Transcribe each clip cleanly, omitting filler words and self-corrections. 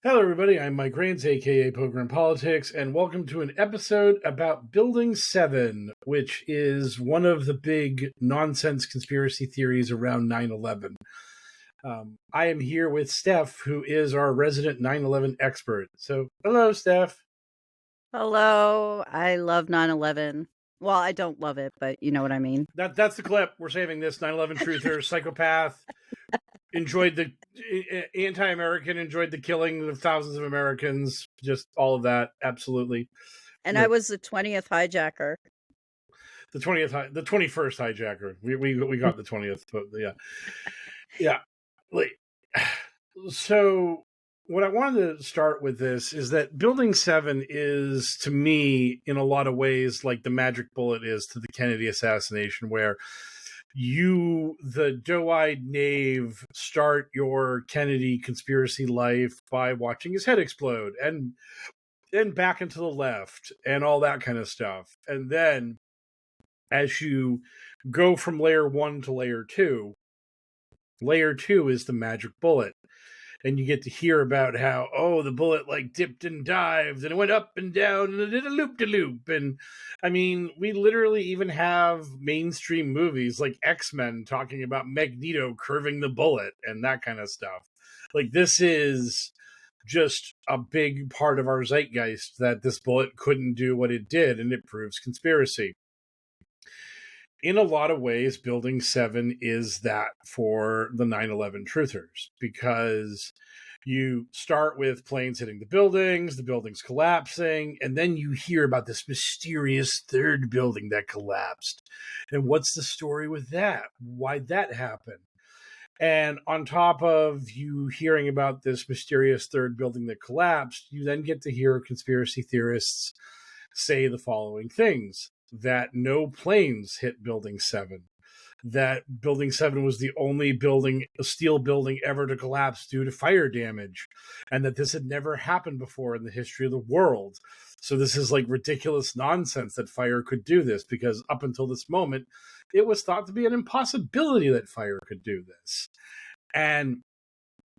Hello, everybody. I'm Mike Rains, aka Program Politics, and welcome to an episode about Building 7, which is one of the big nonsense conspiracy theories around 9/11. I am here with Steph, who is our resident 9/11 expert. So, hello, Steph. Hello. I love 9/11. Well, I don't love it, but you know what I mean. That's the clip. We're saving this 9/11 truther, psychopath, enjoyed the anti-American, enjoyed the killing of thousands of Americans, just all of that. Absolutely. And I The was the 20th hijacker. the 20th, the 21st hijacker. We got the 20th, but yeah. Like, so what I wanted to start with this is that Building 7 is, to me, in a lot of ways, like the magic bullet is to the Kennedy assassination, where you, the doe-eyed knave, start your Kennedy conspiracy life by watching his head explode and back and to the left and all that kind of stuff. And then as you go from layer 1 to layer 2 is the magic bullet. And you get to hear about how, oh, the bullet like dipped and dived and it went up and down and it did a loop de loop. And I mean, we literally even have mainstream movies like X-Men talking about Magneto curving the bullet and that kind of stuff. Like, this is just a big part of our zeitgeist that this bullet couldn't do what it did, and it proves conspiracy. In a lot of ways, Building 7 is that for the 9/11 truthers, because you start with planes hitting the buildings collapsing, and then you hear about this mysterious third building that collapsed. And what's the story with that? Why'd that happen? And on top of you hearing about this mysterious third building that collapsed, you then get to hear conspiracy theorists say the following things: that no planes hit Building 7, that Building 7 was the only steel building ever to collapse due to fire damage, and that this had never happened before in the history of the world. So this is like ridiculous nonsense that fire could do this, because up until this moment, it was thought to be an impossibility that fire could do this. And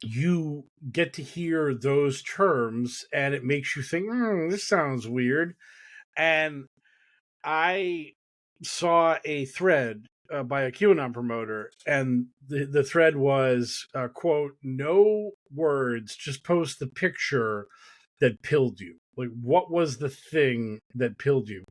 you get to hear those terms, and it makes you think, this sounds weird. And I saw a thread by a QAnon promoter, and the thread was, quote, no words, just post the picture that pilled you. Like, what was the thing that pilled you?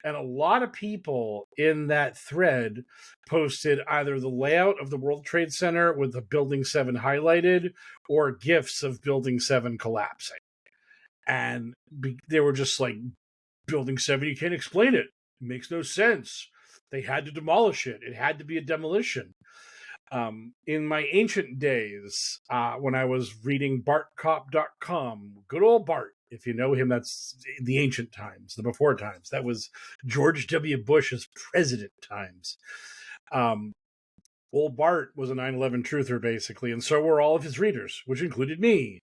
And a lot of people in that thread posted either the layout of the World Trade Center with the Building 7 highlighted, or gifs of Building 7 collapsing. And they were just like, Building 7, you can't explain it. It makes no sense. They had to demolish it. It had to be a demolition. In my ancient days, when I was reading BartCop.com, good old Bart, if you know him, that's the ancient times, the before times. That was George W. Bush's president times. Old Bart was a 9/11 truther, basically, and so were all of his readers, which included me.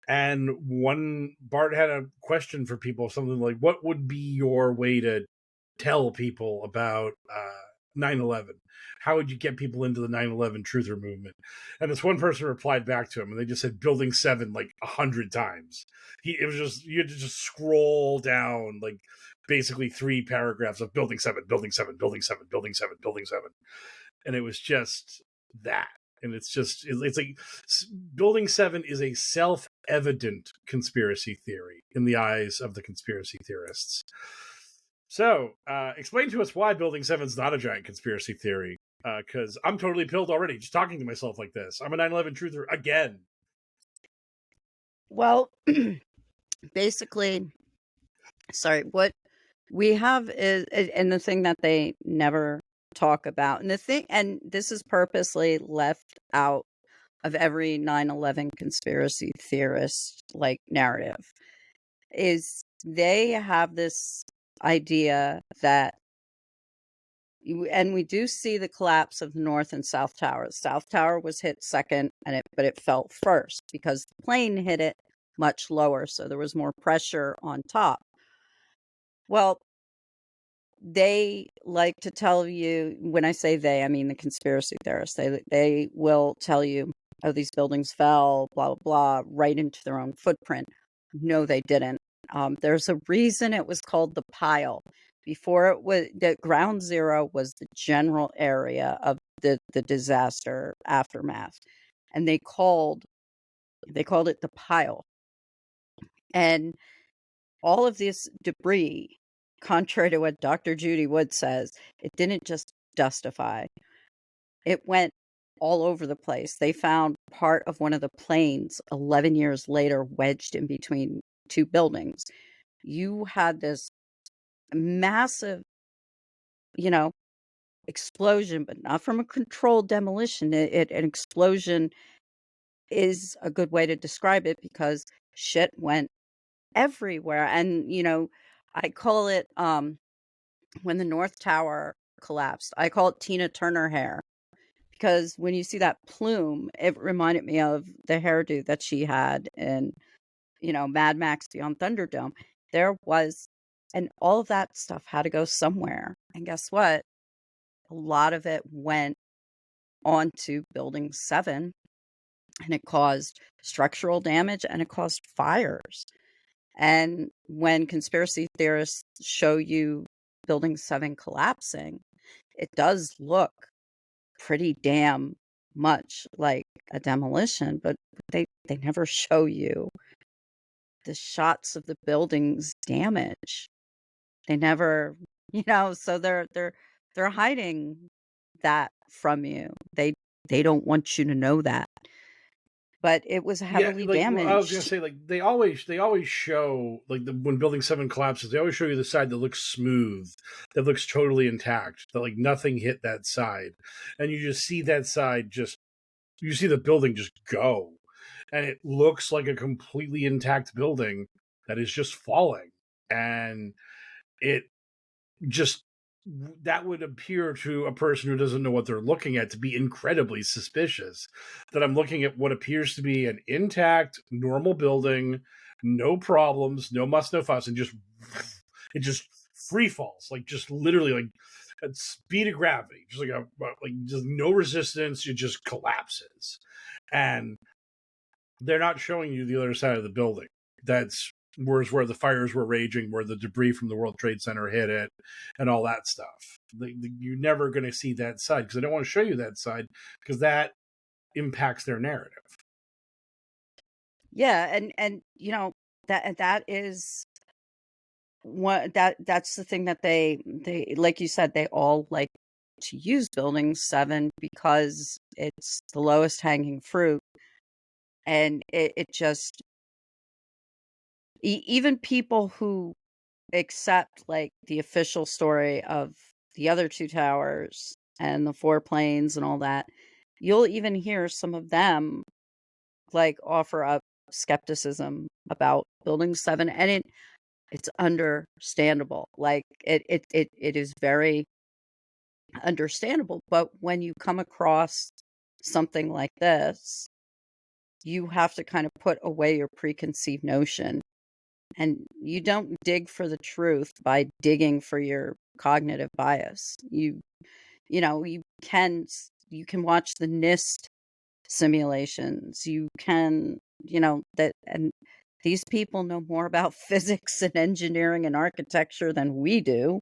And one Bart had a question for people, something like, what would be your way to tell people about 9/11? How would you get people into the 9/11 truther movement? And this one person replied back to him, and they just said Building 7 like 100 times. It was just, you had to just scroll down like basically 3 paragraphs of Building 7, Building 7, Building 7, Building 7, Building 7. And it was just that. And it's like Building 7 is a self-evident conspiracy theory in the eyes of the conspiracy theorists. So, explain to us why Building 7 is not a giant conspiracy theory, because I'm totally pilled already just talking to myself like this. I'm a 9/11 truther again. Well, basically, sorry, what we have is, and the thing that they never talk about, and this is purposely left out of every 9/11 conspiracy theorist like narrative, is they have this idea that and we do see the collapse of the North and South Tower. The South Tower was hit second, but it fell first because the plane hit it much lower, so there was more pressure on top. Well, they like to tell you, when I say they, I mean the conspiracy theorists, they will tell you oh, these buildings fell, blah, blah, blah, right into their own footprint. No, they didn't. There's a reason it was called the pile. Before it was, the ground zero was the general area of the disaster aftermath. And they called it the pile. And all of this debris, contrary to what Dr. Judy Wood says, it didn't just dustify. It went all over the place. They found part of one of the planes 11 years later wedged in between two buildings. You had this massive, you know, explosion, but not from a controlled demolition. An explosion is a good way to describe it because shit went everywhere. And, I call it, when the North Tower collapsed, I call it Tina Turner hair. Because when you see that plume, it reminded me of the hairdo that she had in, Mad Max Beyond Thunderdome. There was, and all of that stuff had to go somewhere. And guess what? A lot of it went onto Building 7, and it caused structural damage and it caused fires. And when conspiracy theorists show you Building 7 collapsing, it does look pretty damn much like a demolition, but they never show you the shots of the building's damage. They never, so they're hiding that from you. They don't want you to know that. But it was heavily damaged. I was gonna say, they always show, when Building 7 collapses, they always show you the side that looks smooth, that looks totally intact, that nothing hit that side, and you just see that side you see the building just go, and it looks like a completely intact building that is just falling, and it just, that would appear to a person who doesn't know what they're looking at to be incredibly suspicious. That I'm looking at what appears to be an intact, normal building, no problems, no muss, no fuss, and it just free falls, just literally at speed of gravity, just just no resistance, it just collapses. And they're not showing you the other side of the building. That's where the fires were raging, where the debris from the World Trade Center hit it, and all that stuff. You're never going to see that side because they don't want to show you that side because that impacts their narrative. Yeah, and that is that's the thing that they like you said, they all like to use Building 7 because it's the lowest hanging fruit, and it just even people who accept the official story of the other two towers and the four planes and all that, you'll even hear some of them offer up skepticism about Building 7, and it's understandable. It is very understandable. But when you come across something like this, you have to kind of put away your preconceived notion. And you don't dig for the truth by digging for your cognitive bias. You can watch the NIST simulations. You can, and these people know more about physics and engineering and architecture than we do.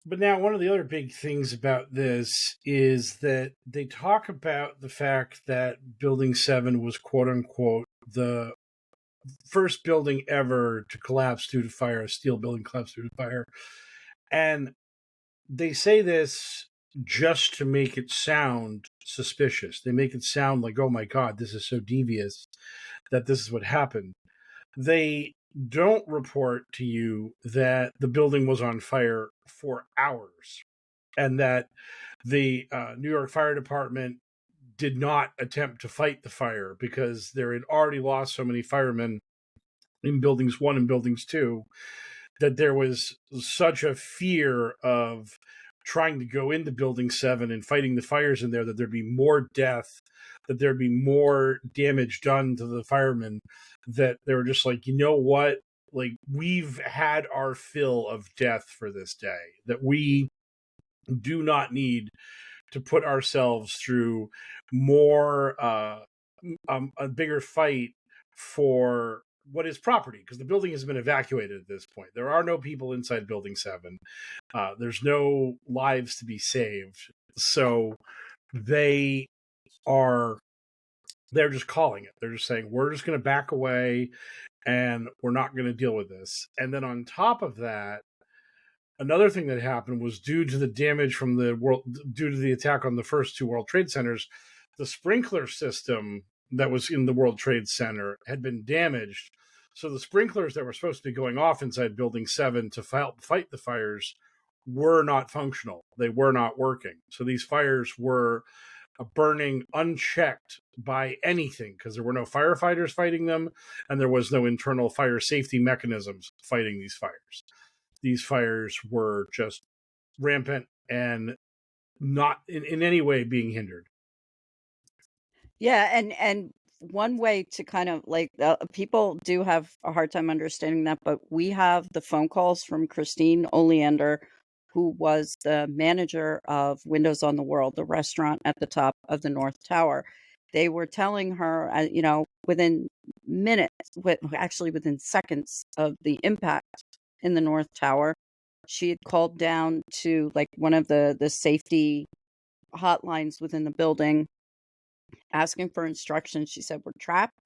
But now, one of the other big things about this is that they talk about the fact that Building 7 was, quote unquote, the first building ever to collapse due to fire, a steel building collapsed due to fire. And they say this just to make it sound suspicious. They make it sound like, oh my God, this is so devious that this is what happened. They don't report to you that the building was on fire for hours and that the New York Fire Department did not attempt to fight the fire because they had already lost so many firemen in Buildings 1 and Buildings 2 that there was such a fear of trying to go into Building 7 and fighting the fires in there that there'd be more death, that there'd be more damage done to the firemen, that they were just like, you know what? like we've had our fill of death for this day, that we do not need to put ourselves through more a bigger fight for what is property, because the building has been evacuated at this point. There are no people inside building 7. There's no lives to be saved, so they are they're just calling it. They're just saying, we're just going to back away and we're not going to deal with this. And then on top of that, another thing that happened was due to the damage from due to the attack on the first 2 World Trade Centers, the sprinkler system that was in the World Trade Center had been damaged. So the sprinklers that were supposed to be going off inside Building 7 to fight the fires were not functional. They were not working. So these fires were burning unchecked by anything, because there were no firefighters fighting them, and there was no internal fire safety mechanisms fighting these fires. These fires were just rampant and not in any way being hindered. Yeah, and one way to kind of like people do have a hard time understanding that, but we have the phone calls from Christine Oleander, who was the manager of Windows on the World, the restaurant at the top of the North Tower. They were telling her, within minutes, actually within seconds of the impact in the North Tower, she had called down to like one of the safety hotlines within the building, asking for instructions. She said, "We're trapped."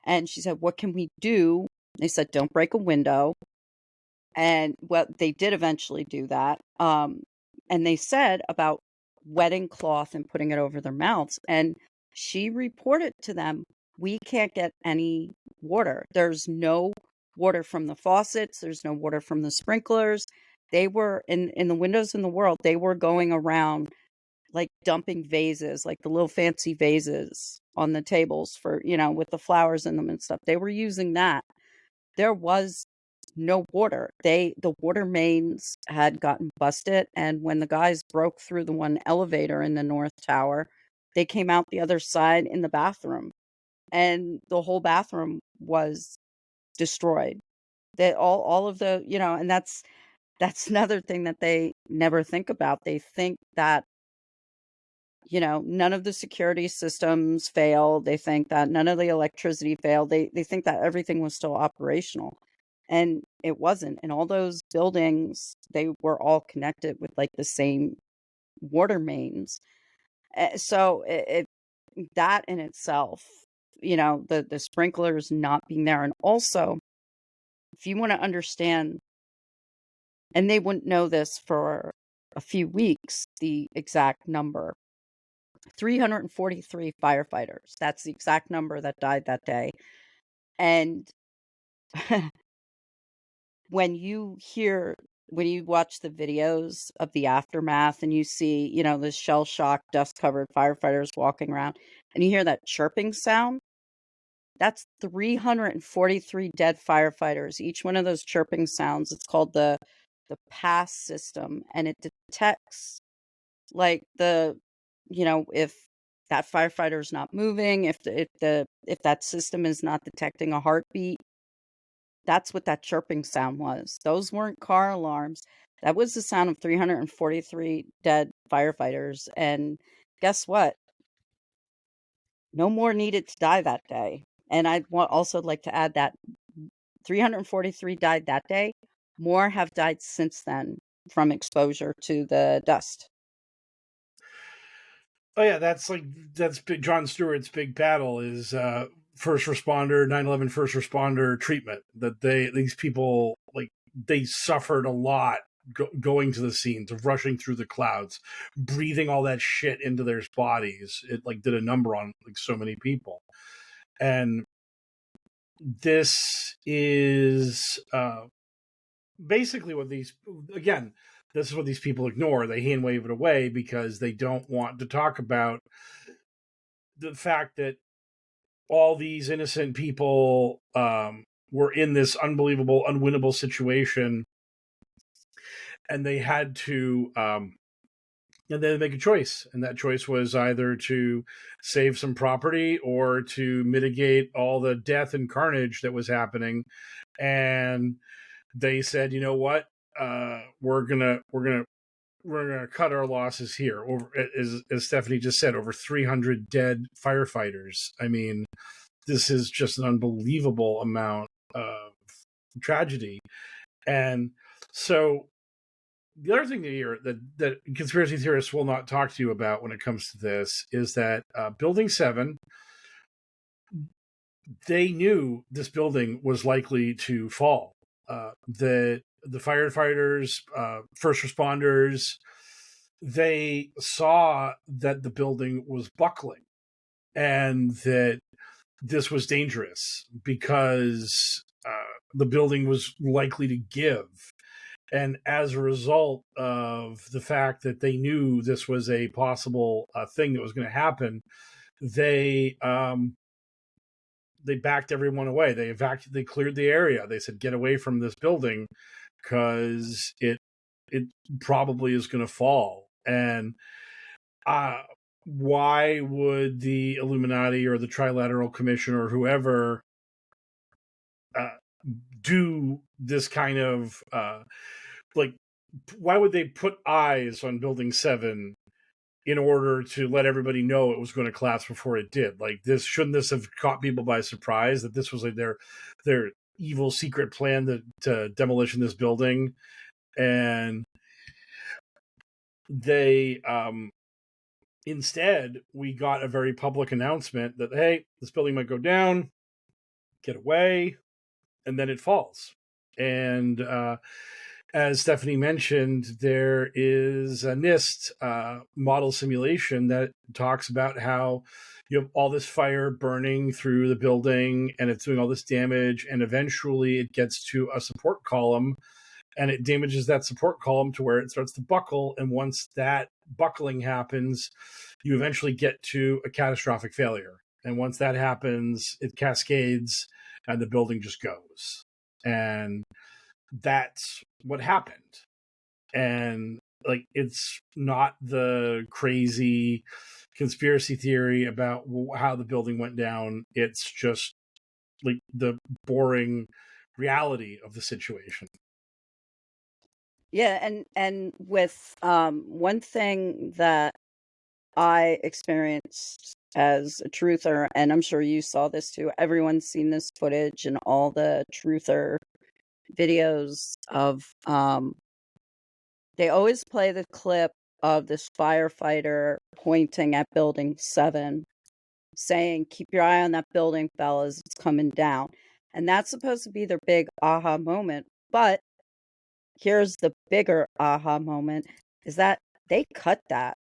And she said, "What can we do?" They said, "Don't break a window." And well, they did eventually do that. And they said about wetting cloth and putting it over their mouths. And she reported to them, "We can't get any water. There's no water from the faucets. There's no water from the sprinklers." They were in the Windows in the World. They were going around like dumping vases, like the little fancy vases on the tables for, with the flowers in them and stuff. They were using that. There was no water. The water mains had gotten busted, and when the guys broke through the one elevator in the North Tower, they came out the other side in the bathroom, and the whole bathroom was destroyed. They all of the, and that's another thing that they never think about. They think that none of the security systems failed. They think that none of the electricity failed. They think that everything was still operational. And it wasn't. And all those buildings, they were all connected with like the same water mains. So that in itself, the sprinklers not being there. And also, if you want to understand, and they wouldn't know this for a few weeks, the exact number, 343 firefighters. That's the exact number that died that day. And when you watch the videos of the aftermath and you see, the shell-shocked, dust-covered firefighters walking around, and you hear that chirping sound, that's 343 dead firefighters. Each one of those chirping sounds, it's called the pass system, and it detects like if that firefighter is not moving, if that system is not detecting a heartbeat. That's what that chirping sound was. Those weren't car alarms. That was the sound of 343 dead firefighters. And guess what? No more needed to die that day. And I'd also like to add that 343 died that day. More have died since then from exposure to the dust. Oh yeah, that's John Stewart's big battle is first responder 9/11 first responder treatment. That these people, like, they suffered a lot going to the scenes, of rushing through the clouds, breathing all that shit into their bodies. It like did a number on like so many people. And this is basically what these, again, this is what these people ignore. They hand wave it away because they don't want to talk about the fact that all these innocent people were in this unbelievable, unwinnable situation, and they had to and then make a choice, and that choice was either to save some property or to mitigate all the death and carnage that was happening. And they said, you know what, we're gonna cut our losses here. Over, as Stephanie just said, over 300 dead firefighters. I mean, this is just an unbelievable amount of tragedy. And so the other thing that conspiracy theorists will not talk to you about when it comes to this is that Building 7, they knew this building was likely to fall. The firefighters, first responders, they saw that the building was buckling and that this was dangerous because the building was likely to give. And as a result of the fact that they knew this was a possible thing that was going to happen, they backed everyone away. They cleared the area. They said, "Get away from this building because it probably is going to fall." And why would the Illuminati or the Trilateral Commission or whoever do this kind of like? Why would they put eyes on Building 7 in order to let everybody know it was going to collapse before it did? Like, this shouldn't this have caught people by surprise that this was like their evil secret plan to demolition this building? And they instead, we got a very public announcement that, hey, this building might go down, get away, and then it falls. And as Stephanie mentioned, there is a NIST model simulation that talks about how you have all this fire burning through the building and it's doing all this damage, and eventually it gets to a support column and it damages that support column to where it starts to buckle. And once that buckling happens, you eventually get to a catastrophic failure. And once that happens, it cascades and the building just goes. And that's what happened. And like, it's not the crazy conspiracy theory about how the building went down. It's just like the boring reality of the situation. Yeah, and with one thing that I experienced as a truther, and I'm sure you saw this too. Everyone's seen this footage and all the truther videos of they always play the clip of this firefighter pointing at Building 7 saying, "Keep your eye on that building, fellas, it's coming down." And that's supposed to be their big aha moment. But here's the bigger aha moment, is that they cut that.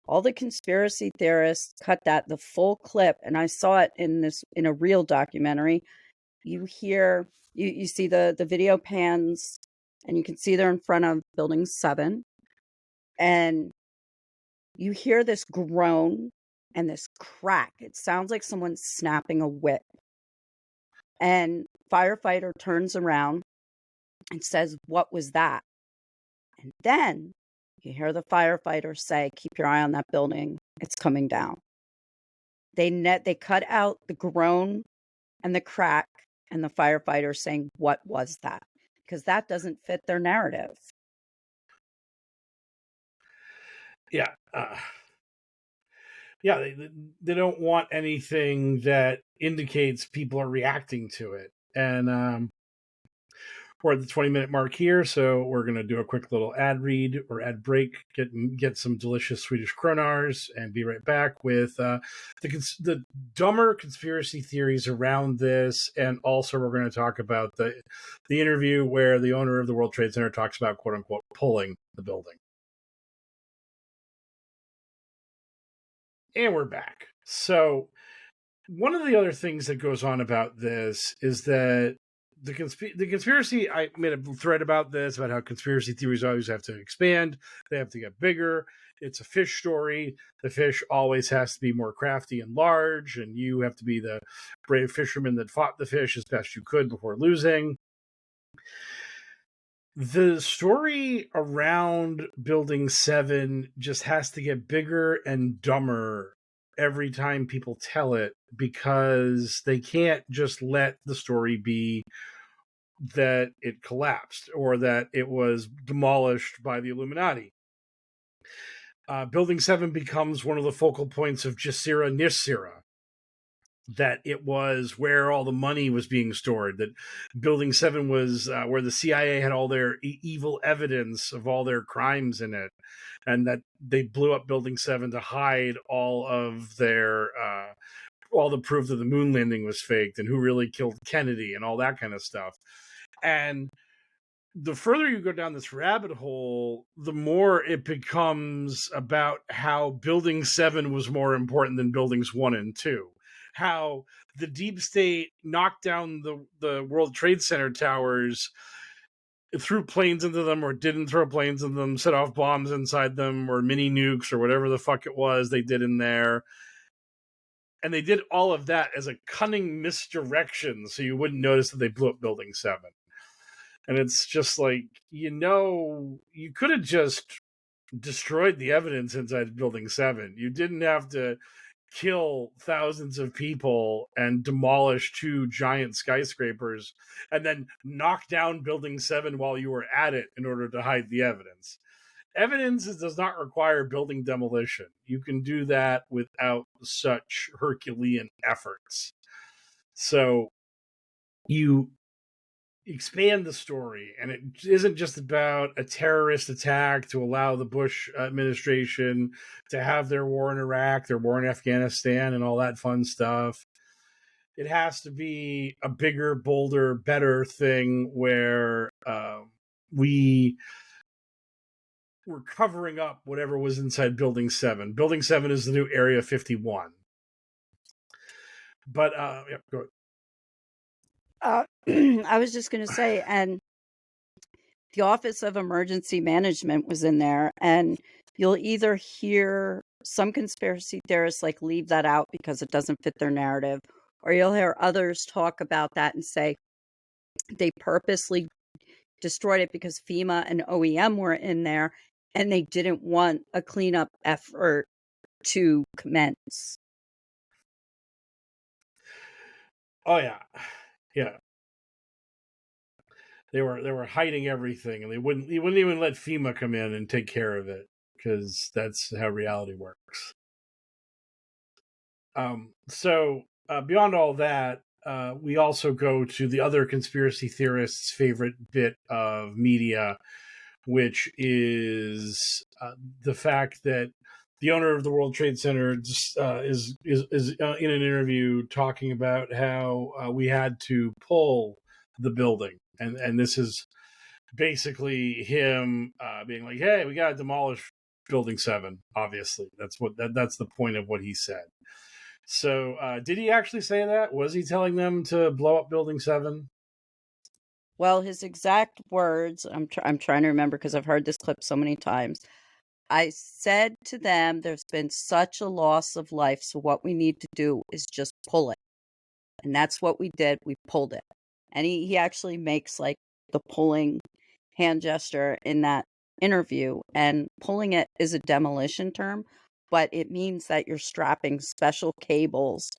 All the conspiracy theorists cut that, the full clip, and I saw it in a real documentary. You hear, you see the video pans, and you can see they're in front of Building 7, and you hear this groan and this crack. It sounds like someone's snapping a whip. And firefighter turns around and says, "What was that?" And then you hear the firefighter say, "Keep your eye on that building. It's coming down." They cut out the groan and the crack and the firefighter saying, "What was that?" Because that doesn't fit their narrative. Yeah. Yeah, they don't want anything that indicates people are reacting to it. And we're at the 20-minute mark here, so we're going to do a quick little ad read or ad break, get some delicious Swedish kronars, and be right back with the dumber conspiracy theories around this. And also we're going to talk about the interview where the owner of the World Trade Center talks about, quote unquote, pulling the building. And we're back. So one of the other things that goes on about this is that the conspiracy, I made a thread about this, about how conspiracy theories always have to expand. They have to get bigger. It's a fish story. The fish always has to be more crafty and large, and you have to be the brave fisherman that fought the fish as best you could before losing. The story around Building 7 just has to get bigger and dumber every time people tell it, because they can't just let the story be that it collapsed or that it was demolished by the Illuminati. Building 7 becomes one of the focal points of Jasira Nisira, that it was where all the money was being stored, that Building 7 was where the CIA had all their evil evidence of all their crimes in it, and that they blew up Building 7 to hide all of their all the proof that the moon landing was faked and who really killed Kennedy and all that kind of stuff. And the further you go down this rabbit hole, the more it becomes about how Building 7 was more important than Buildings 1 and 2. How the deep state knocked down the World Trade Center towers, threw planes into them or didn't throw planes into them, set off bombs inside them or mini nukes or whatever the fuck it was they did in there. And they did all of that as a cunning misdirection so you wouldn't notice that they blew up Building 7. And it's just like, you could have just destroyed the evidence inside Building 7. You didn't have to kill thousands of people and demolish 2 giant skyscrapers and then knock down Building 7 while you were at it in order to hide the evidence. Evidence does not require building demolition. You can do that without such Herculean efforts. So you expand the story, and it isn't just about a terrorist attack to allow the Bush administration to have their war in Iraq, their war in Afghanistan, and all that fun stuff. It has to be a bigger, bolder, better thing where we were covering up whatever was inside Building 7. Building 7 is the new Area 51. But yeah, go ahead. I was just going to say, and the Office of Emergency Management was in there, and you'll either hear some conspiracy theorists like leave that out because it doesn't fit their narrative, or you'll hear others talk about that and say they purposely destroyed it because FEMA and OEM were in there and they didn't want a cleanup effort to commence. Oh yeah. Yeah. They were hiding everything, and they wouldn't even let FEMA come in and take care of it, because that's how reality works. So beyond all that, we also go to the other conspiracy theorists' favorite bit of media, which is the fact that the owner of the World Trade Center just, is in an interview talking about how we had to pull the building, and this is basically him being like, "Hey, we got to demolish Building 7." Obviously, that's the point of what he said. So, did he actually say that? Was he telling them to blow up Building 7? Well, his exact words, I'm trying to remember because I've heard this clip so many times. I said to them, there's been such a loss of life, so what we need to do is just pull it. And that's what we did. We pulled it. And he actually makes like the pulling hand gesture in that interview. And pulling it is a demolition term, but it means that you're strapping special cables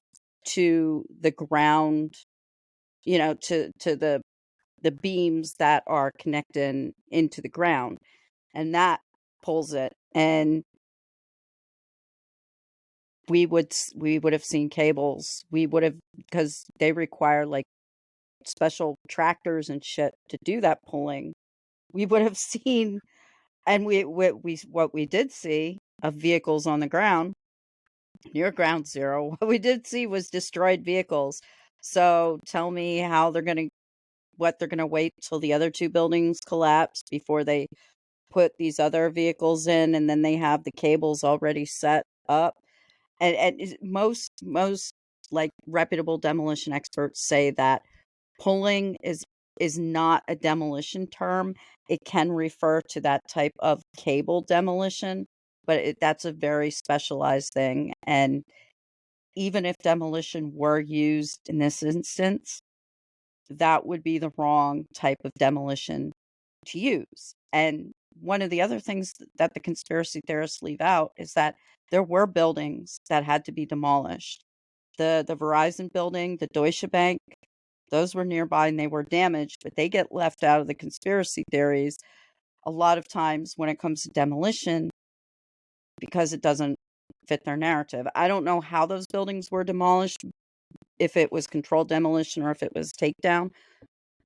to the ground, to the beams that are connected into the ground. And that pulls it. And we would have seen cables. We would have, because they require like special tractors and shit to do that pulling. We would have seen, and what we did see of vehicles on the ground near ground zero, what we did see was destroyed vehicles. So tell me what they're gonna wait till the other 2 buildings collapse before they put these other vehicles in, and then they have the cables already set up. And most like reputable demolition experts say that pulling is not a demolition term. It can refer to that type of cable demolition, but that's a very specialized thing. And even if demolition were used in this instance, that would be the wrong type of demolition to use. And one of the other things that the conspiracy theorists leave out is that there were buildings that had to be demolished. The Verizon building, the Deutsche Bank, those were nearby and they were damaged, but they get left out of the conspiracy theories a lot of times when it comes to demolition because it doesn't fit their narrative. I don't know how those buildings were demolished, if it was controlled demolition or if it was takedown,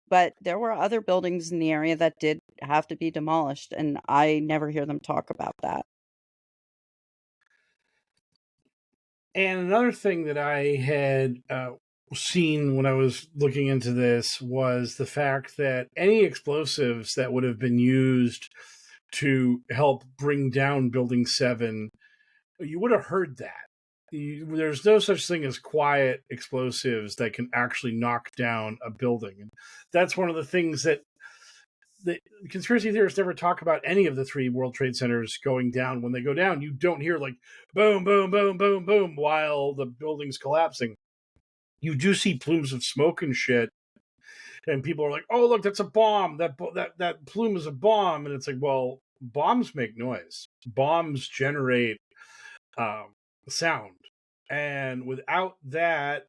but there were other buildings in the area that did have to be demolished, and I never hear them talk about that. And another thing that I had seen when I was looking into this was the fact that any explosives that would have been used to help bring down Building 7, you would have heard that. There's no such thing as quiet explosives that can actually knock down a building. And that's one of the things that the conspiracy theorists never talk about. Any of the 3 World Trade Centers going down. When they go down, you don't hear like boom, boom, boom, boom, boom while the building's collapsing. You do see plumes of smoke and shit, and people are like, "Oh, look, that's a bomb. That plume is a bomb." And it's like, well, bombs make noise. Bombs generate sound, and without that,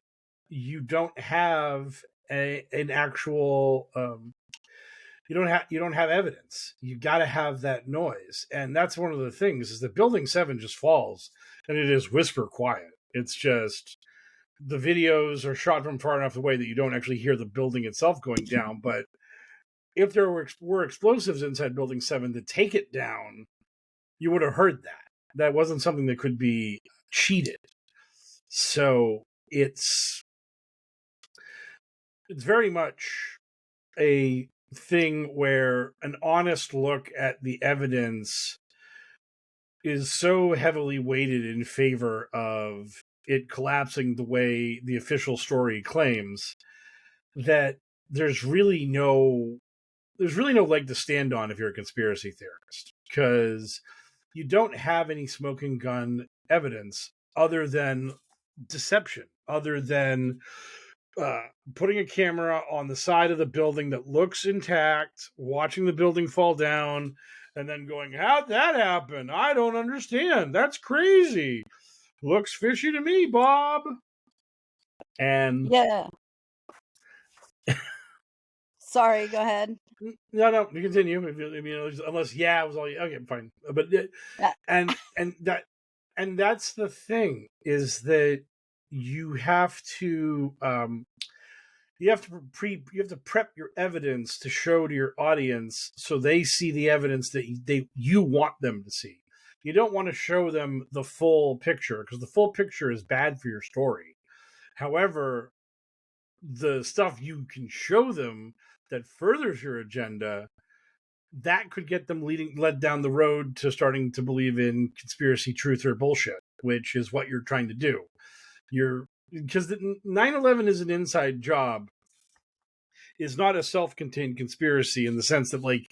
you don't have an actual you don't have evidence. You got to have that noise, and that's one of the things is that Building 7 just falls, and it is whisper quiet. It's just the videos are shot from far enough away that you don't actually hear the building itself going down. But if there were explosives inside Building 7 to take it down, you would have heard that. That wasn't something that could be cheated. So it's very much a thing where an honest look at the evidence is so heavily weighted in favor of it collapsing the way the official story claims that there's really no leg to stand on if you're a conspiracy theorist, because you don't have any smoking gun evidence other than deception, other than putting a camera on the side of the building that looks intact, watching the building fall down, and then going, "How'd that happen? I don't understand. That's crazy. Looks fishy to me, Bob." And Yeah. Sorry, go ahead. no, you continue. Unless it was all okay, fine. But Uh, and that's the thing is that you have to you have to prep your evidence to show to your audience so they see the evidence that you want them to see. You don't want to show them the full picture because the full picture is bad for your story. However, the stuff you can show them that furthers your agenda, that could get them led down the road to starting to believe in conspiracy, truth, or bullshit, which is what you're trying to do. Because the 9/11 is an inside job, is not a self-contained conspiracy in the sense that, like,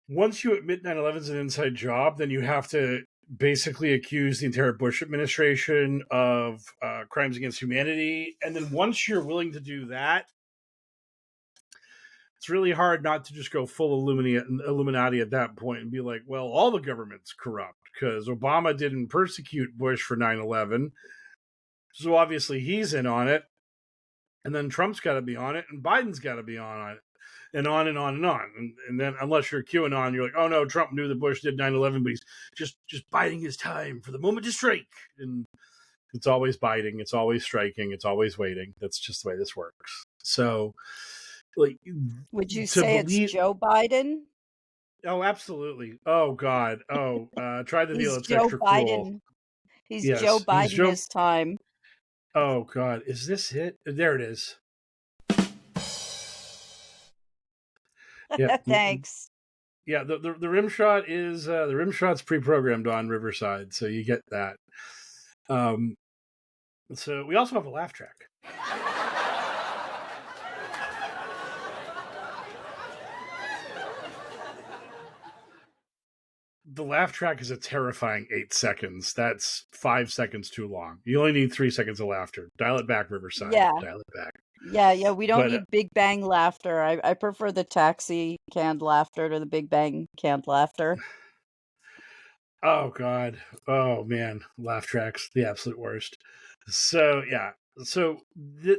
once you admit 9/11 is an inside job, then you have to basically accuse the entire Bush administration of crimes against humanity. And then once you're willing to do that, it's really hard not to just go full Illuminati at that point and be like, well, all the government's corrupt because Obama didn't persecute Bush for 9/11. So obviously he's in on it. And then Trump's got to be on it and Biden's got to be on it. And on and on and on. And then unless you're QAnon, you're like, oh no, Trump knew that Bush did 9/11, but he's just biding his time for the moment to strike. And it's always biting, it's always striking, it's always waiting. That's just the way this works. So, like, would you say it's Joe Biden? Oh, absolutely. Oh God. Oh, try the deal. It's Joe extra Biden. cool. He's Yes, Joe Biden this time. Oh God, is this it? There it is. Yeah. Thanks. Yeah, the rim shot is the rim shot's pre-programmed on Riverside, so you get that. So we also have a laugh track. The laugh track is a terrifying 8 seconds. That's 5 seconds too long. You only need 3 seconds of laughter. Dial it back, Riverside. Yeah. Dial it back. Yeah, we don't But need Big Bang laughter. I prefer the taxi canned laughter to the Big Bang canned laughter. oh god, oh man, laugh tracks, the absolute worst. So yeah, so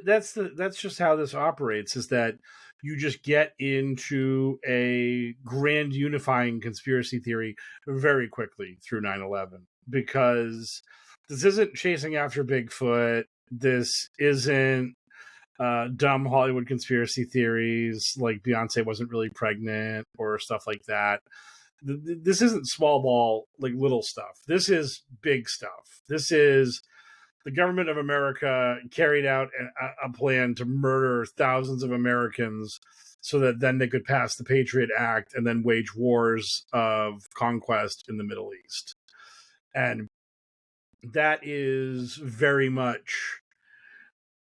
that's just how this operates. Is that you just get into a grand unifying conspiracy theory very quickly through 9/11 because this isn't chasing after Bigfoot. This isn't dumb Hollywood conspiracy theories like Beyonce wasn't really pregnant or stuff like that. This isn't small ball, like little stuff. This is big stuff. This is the government of America carried out a plan to murder thousands of Americans so that then they could pass the Patriot Act and then wage wars of conquest in the Middle East. And that is very much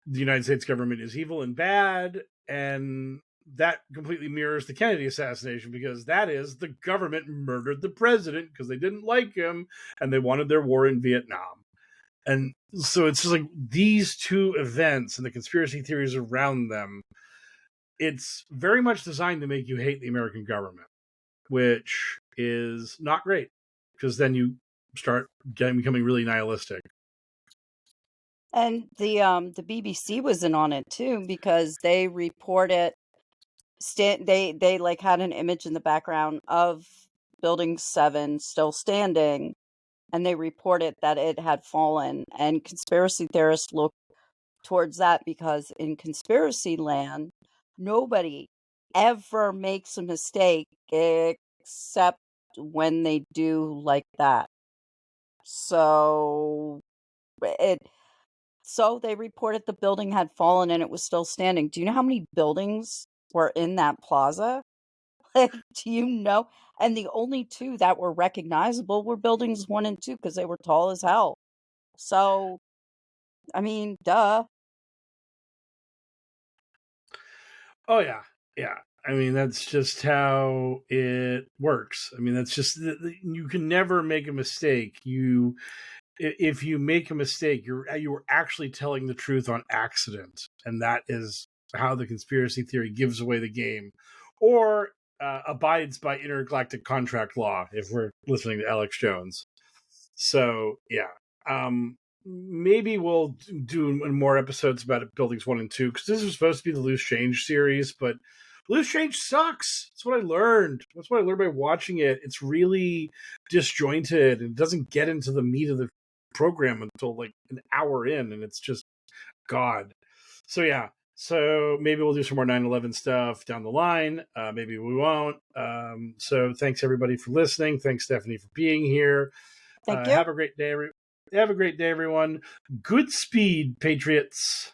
the United States government is evil and bad, and that completely mirrors the Kennedy assassination because that is the government murdered the president because they didn't like him and they wanted their war in Vietnam. And so it's just like these two events and the conspiracy theories around them, it's very much designed to make you hate the American government, which is not great because then you start becoming really nihilistic. And the BBC was in on it too because they reported they like had an image in the background of Building 7 still standing, and they reported that it had fallen, and conspiracy theorists look towards that because in conspiracy land, nobody ever makes a mistake except when they do like that. So it so they reported the building had fallen and it was still standing. Do you know how many buildings were in that plaza? Like, do you know? And the only two that were recognizable were buildings 1 and 2 because they were tall as hell. So, I mean, duh. Oh yeah, yeah. I mean, that's just how it works. I mean, that's just you can never make a mistake. If you make a mistake, you're actually telling the truth on accident, and that is how the conspiracy theory gives away the game, or abides by intergalactic contract law. If we're listening to Alex Jones, so yeah, maybe we'll do more episodes about it, Buildings 1 and 2, because this was supposed to be the Loose Change series, but Loose Change sucks. That's what I learned. That's what I learned by watching it. It's really disjointed and doesn't get into the meat of the program until like an hour in, and it's just God. So yeah. So maybe we'll do some more 9/11 stuff down the line. Maybe we won't. So thanks everybody for listening. Thanks Stephanie for being here. Thank you. Have a great day. Have a great day, everyone. Good speed, Patriots.